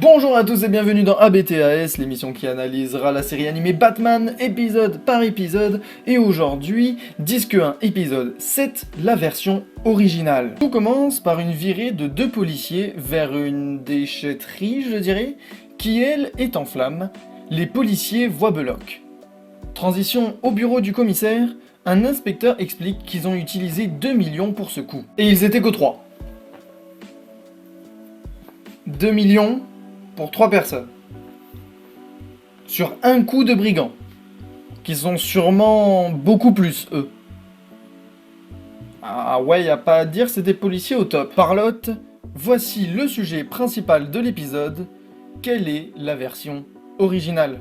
Bonjour à tous et bienvenue dans ABTAS, l'émission qui analysera la série animée Batman épisode par épisode, et aujourd'hui, Disque 1, épisode 7, la version originale. Tout commence par une virée de deux policiers vers une déchetterie, je dirais, qui elle est en flammes. Les policiers voient Belloc. Transition au bureau du commissaire, un inspecteur explique qu'ils ont utilisé 2 millions pour ce coup. Et ils étaient que 3. 2 millions pour 3 personnes. Sur un coup de brigands. Qui sont sûrement beaucoup plus, eux. Ah ouais, y a pas à dire, c'est des policiers au top. Parlotte, voici le sujet principal de l'épisode. Quelle est la version originale?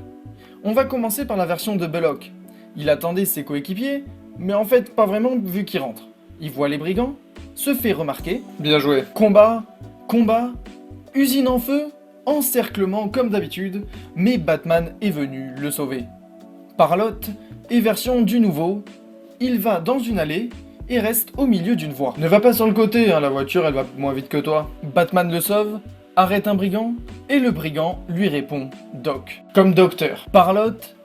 On va commencer par la version de Belloc. Il attendait ses coéquipiers, mais en fait pas vraiment vu qu'il rentre. Il voit les brigands, se fait remarquer. Bien joué. Combat, usine en feu, encerclement comme d'habitude, mais Batman est venu le sauver. Parlotte est version du nouveau, il va dans une allée et reste au milieu d'une voie. Ne va pas sur le côté, hein, la voiture elle va moins vite que toi. Batman le sauve, arrête un brigand, et le brigand lui répond Doc, comme docteur. Parlotte,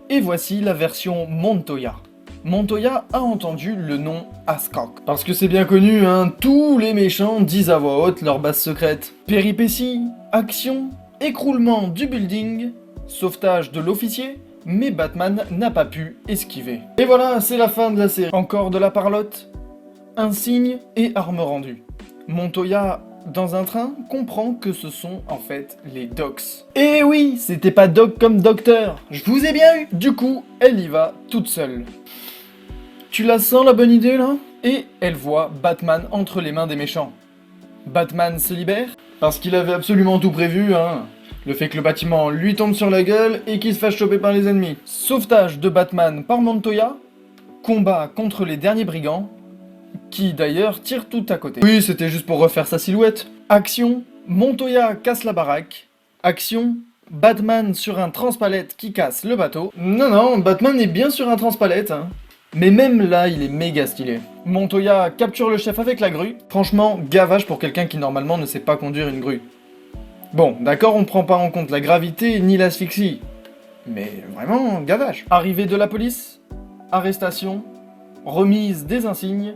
et voici la version Montoya. Montoya a entendu le nom Ascock. Parce que c'est bien connu, hein, tous les méchants disent à voix haute leur base secrète. Péripéties, action, écroulement du building, sauvetage de l'officier, mais Batman n'a pas pu esquiver. Et voilà, c'est la fin de la série. Encore de la parlotte, un signe et arme rendue. Montoya, dans un train, comprend que ce sont en fait les Docs. Et oui, c'était pas Doc comme docteur, je vous ai bien eu. Du coup, elle y va toute seule. Tu la sens la bonne idée là? Et elle voit Batman entre les mains des méchants. Batman se libère, parce qu'il avait absolument tout prévu, hein. Le fait que le bâtiment lui tombe sur la gueule et qu'il se fasse choper par les ennemis. Sauvetage de Batman par Montoya, combat contre les derniers brigands, qui d'ailleurs tirent tout à côté. Oui, c'était juste pour refaire sa silhouette. Action, Montoya casse la baraque. Action, Batman sur un transpalette qui casse le bateau. Non, Batman est bien sur un transpalette, hein. Mais même là, il est méga stylé. Montoya capture le chef avec la grue. Franchement, gavage pour quelqu'un qui normalement ne sait pas conduire une grue. Bon, d'accord, on ne prend pas en compte la gravité ni l'asphyxie. Mais vraiment, gavage. Arrivée de la police, arrestation, remise des insignes,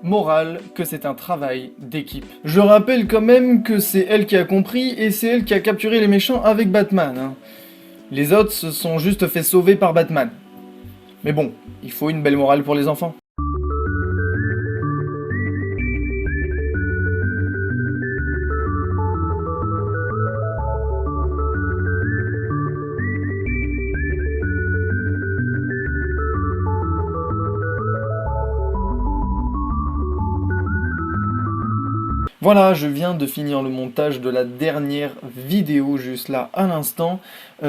morale que c'est un travail d'équipe. Je rappelle quand même que c'est elle qui a compris et c'est elle qui a capturé les méchants avec Batman, hein. Les autres se sont juste fait sauver par Batman. Mais bon, il faut une belle morale pour les enfants. Voilà, je viens de finir le montage de la dernière vidéo juste là à l'instant.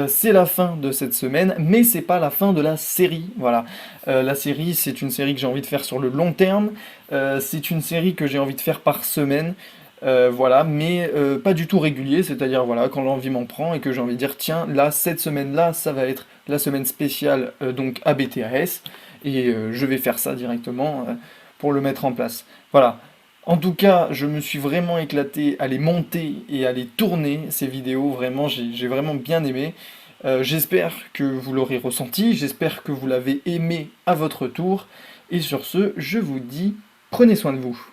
C'est la fin de cette semaine, mais c'est pas la fin de la série. Voilà, la série, c'est une série que j'ai envie de faire sur le long terme. C'est une série que j'ai envie de faire par semaine. Voilà, mais pas du tout régulier, c'est-à-dire voilà, quand l'envie m'en prend et que j'ai envie de dire tiens, là, cette semaine-là, ça va être la semaine spéciale donc ABTAS, et je vais faire ça directement pour le mettre en place. Voilà. En tout cas, je me suis vraiment éclaté à les monter et à les tourner, ces vidéos, vraiment, j'ai vraiment bien aimé. J'espère que vous l'aurez ressenti, j'espère que vous l'avez aimé à votre tour, et sur ce, je vous dis, prenez soin de vous.